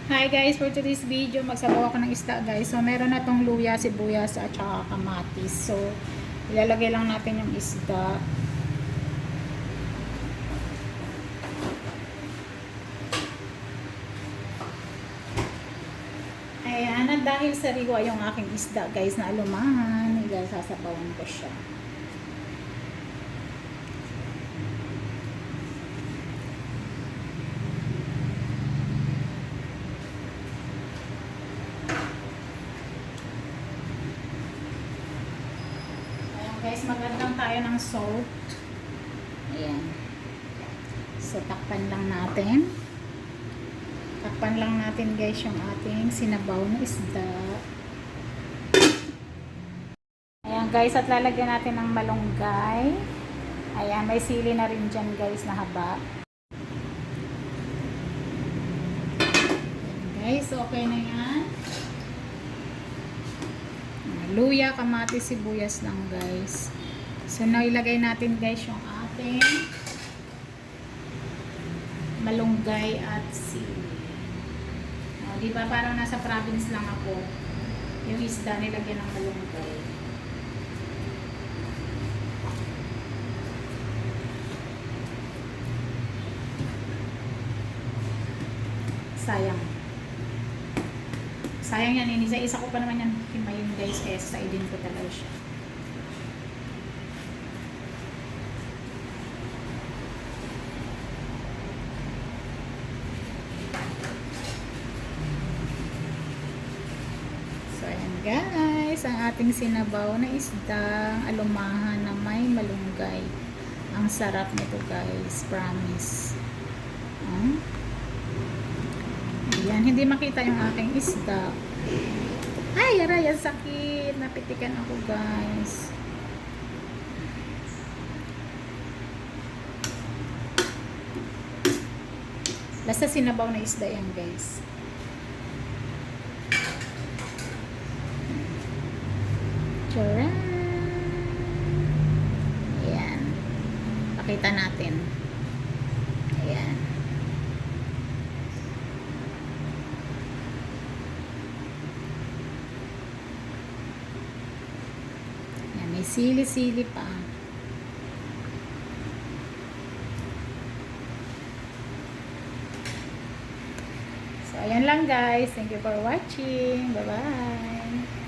Hi guys, for today's video, magsabaw ako ng isda guys. So, meron na tong luya, sibuyas, at saka kamatis. So, ilalagay lang natin yung isda. Ayan, at dahil sariwa yung aking isda guys na alumahan, sasabawan ko siya. Guys, magandang tayo ng salt. Ayan. So, takpan lang natin. Takpan lang natin guys yung ating sinabaw na isda. Ayan guys, at lalagyan natin ng malunggay. Ayan, may sili na rin dyan guys na haba. Ayan guys, okay na yan. Luya, kamatis, sibuyas lang guys. So now ilagay natin guys yung ating malunggay at sili. Di ba parang nasa province lang ako. Yung isda nilagyan ng malunggay. Sayang. Sayang yan, isa ko pa naman yan himayin guys, kaya sasaidin ko talaga siya. So ayan guys, ang ating sinabaw na isda, alumahan na may malunggay. Ang sarap nito guys, promise. Ayan, hindi makita yung aking isda. Ay, aray, ang sakit. Napitikan ako, guys. Basta sinabaw na isda yan, guys. Charan! Ayan. Pakita natin. Ayan. May sili-sili pa. So, ayan lang guys. Thank you for watching. Bye-bye.